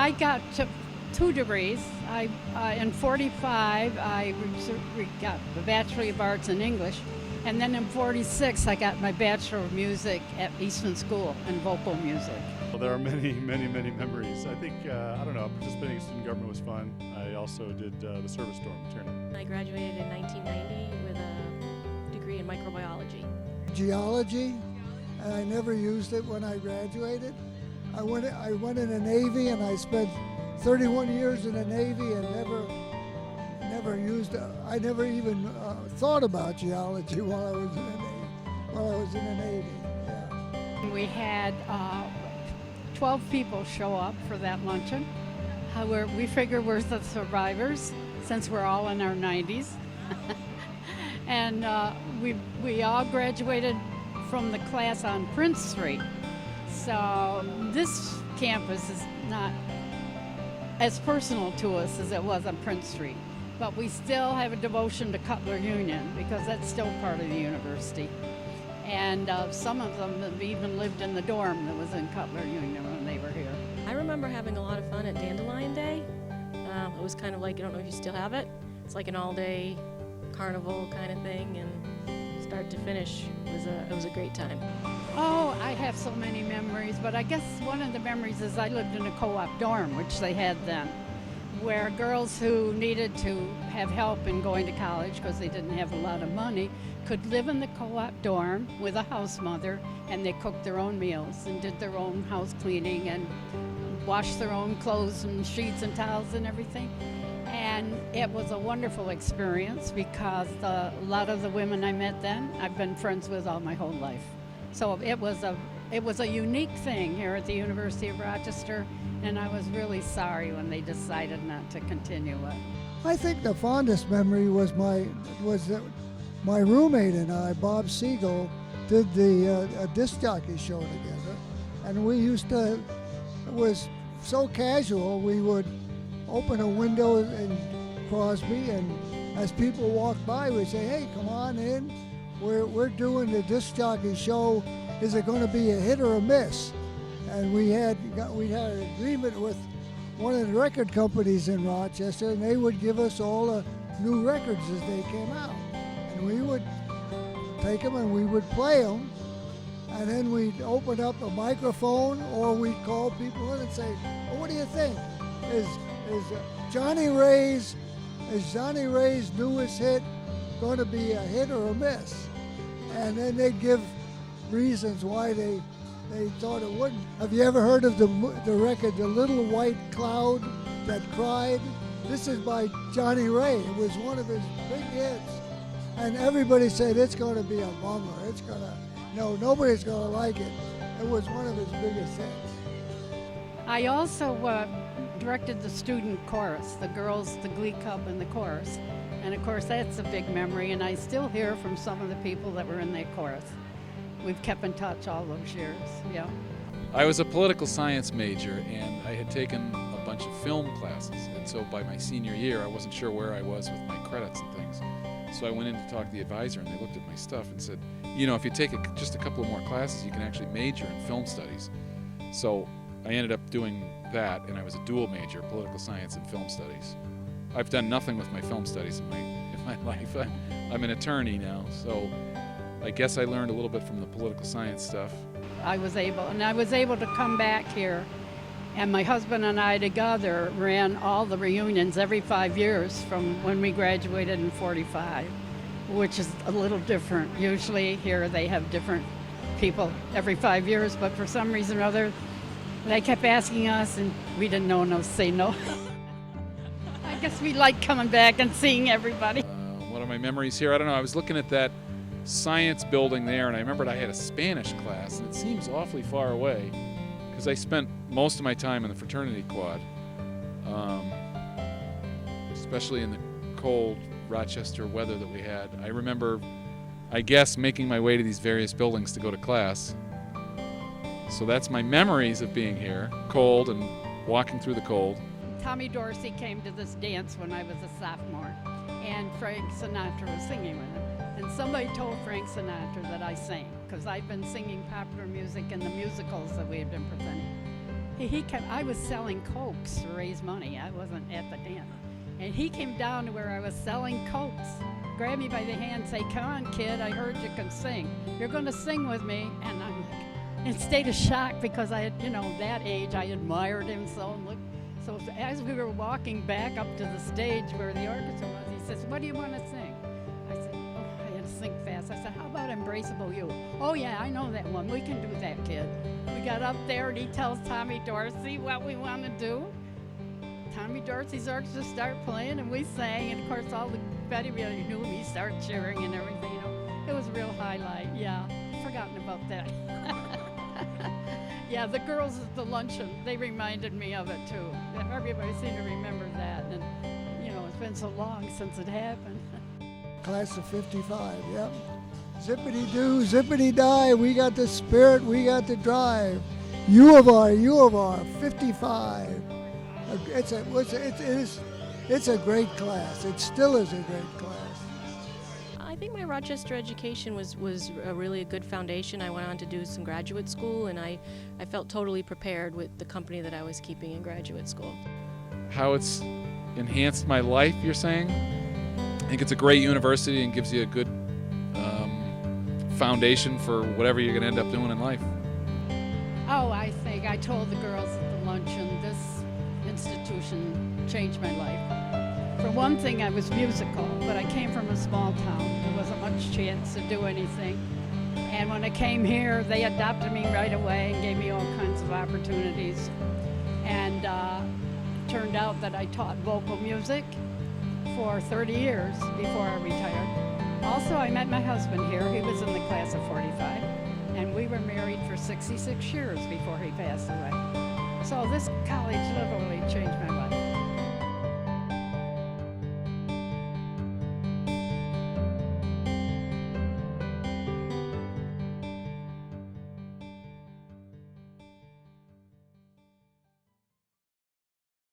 I got 2 degrees. In 45, I got the Bachelor of Arts in English, and then in 46, I got my Bachelor of Music at Easton School in vocal music. Well, there are many memories. I think, I don't know, participating in student government was fun. I also did the service dorm maternity. I graduated in 1990 with a degree in microbiology. Geology, and I never used it when I graduated. I went in the Navy, and I spent 31 years in the Navy and never used it. I never even thought about geology while I was in the Navy. Yeah. We had 12 people show up for that luncheon. We figure we're the survivors since we're all in our 90s. And we all graduated from the class on Prince Street. So this campus is not as personal to us as it was on Prince Street. But we still have a devotion to Cutler Union because that's still part of the university. And some of them have even lived in the dorm that was in Cutler Union when they were here. I remember having a lot of fun at Dandelion Day. It was kind of like, I don't know if you still have it, it's like an all-day carnival kind of thing, and start to finish, it was a great time. Oh, I have so many memories, but I guess one of the memories is I lived in a co-op dorm, which they had then, where girls who needed to have help in going to college because they didn't have a lot of money could live in the co-op dorm with a house mother, and they cooked their own meals and did their own house cleaning and washed their own clothes and sheets and towels and everything. And it was a wonderful experience because a lot of the women I met then, I've been friends with all my whole life. So it was a unique thing here at the University of Rochester, and I was really sorry when they decided not to continue it. I think the fondest memory was that my roommate and I, Bob Siegel, did the disc jockey show together, and we used to. It was so casual. We would open a window in Crosby, and as people walked by, we'd say, "Hey, come on in. We're doing the disc jockey show. Is it going to be a hit or a miss?" And we had an agreement with one of the record companies in Rochester, and they would give us all the new records as they came out, and we would take them and we would play them, and then we'd open up a microphone or we'd call people in and say, "Well, what do you think? Is Johnny Ray's newest hit going to be a hit or a miss?" And then they'd give reasons why they thought it wouldn't. Have you ever heard of the record, The Little White Cloud That Cried? This is by Johnny Ray. It was one of his big hits. And everybody said, it's going to be a bummer. Nobody's going to like it. It was one of his biggest hits. I also directed the student chorus, the girls, the glee club, and the chorus. And of course, that's a big memory, and I still hear from some of the people that were in that chorus. We've kept in touch all those years, yeah. I was a political science major, and I had taken a bunch of film classes, and so by my senior year, I wasn't sure where I was with my credits and things. So I went in to talk to the advisor, and they looked at my stuff and said, if you take just a couple of more classes, you can actually major in film studies. So I ended up doing that, and I was a dual major, political science and film studies. I've done nothing with my film studies in my life. I'm an attorney now, so I guess I learned a little bit from the political science stuff. I was able to come back here, and my husband and I together ran all the reunions every 5 years from when we graduated in 45, which is a little different. Usually here they have different people every 5 years, but for some reason or other, they kept asking us, and we didn't know to say no. I guess we like coming back and seeing everybody. One of my memories here, I don't know, I was looking at that science building there, and I remembered I had a Spanish class, and it seems awfully far away because I spent most of my time in the fraternity quad, especially in the cold Rochester weather that we had. I remember, I guess, making my way to these various buildings to go to class. So that's my memories of being here, cold and walking through the cold. Tommy Dorsey came to this dance when I was a sophomore, and Frank Sinatra was singing with him. And somebody told Frank Sinatra that I sang, because I'd been singing popular music in the musicals that we had been presenting. I was selling Cokes to raise money. I wasn't at the dance. And he came down to where I was selling Cokes, grabbed me by the hand, say, "Come on, kid, I heard you can sing. You're going to sing with me." And I'm like, in a state of shock because I had, that age, I admired him so. So as we were walking back up to the stage where the orchestra was, he says, "What do you want to sing?" I said, "Oh, I had to sing fast." I said, "How about Embraceable You?" "Oh, yeah, I know that one. We can do that, kid." We got up there, and he tells Tommy Dorsey what we want to do. Tommy Dorsey's orchestra started playing, and we sang, and of course, all the Betty really knew me, started cheering and everything. It was a real highlight. Yeah, forgotten about that. Yeah, the girls at the luncheon, they reminded me of it too. Everybody seemed to remember that, and it's been so long since it happened. Class of 55, yep. Zippity-doo, zippity-die, we got the spirit, we got the drive. U of R, 55. It's a great class. It still is a great class. I think my Rochester education was really a good foundation. I went on to do some graduate school, and I felt totally prepared with the company that I was keeping in graduate school. How it's enhanced my life, you're saying? I think it's a great university and gives you a good foundation for whatever you're going to end up doing in life. Oh, I think I told the girls at the luncheon, this institution changed my life. For one thing, I was musical, but I came from a small town. There wasn't much chance to do anything. And when I came here, they adopted me right away and gave me all kinds of opportunities. And turned out that I taught vocal music for 30 years before I retired. Also, I met my husband here. He was in the class of 45, and we were married for 66 years before he passed away. So this college lived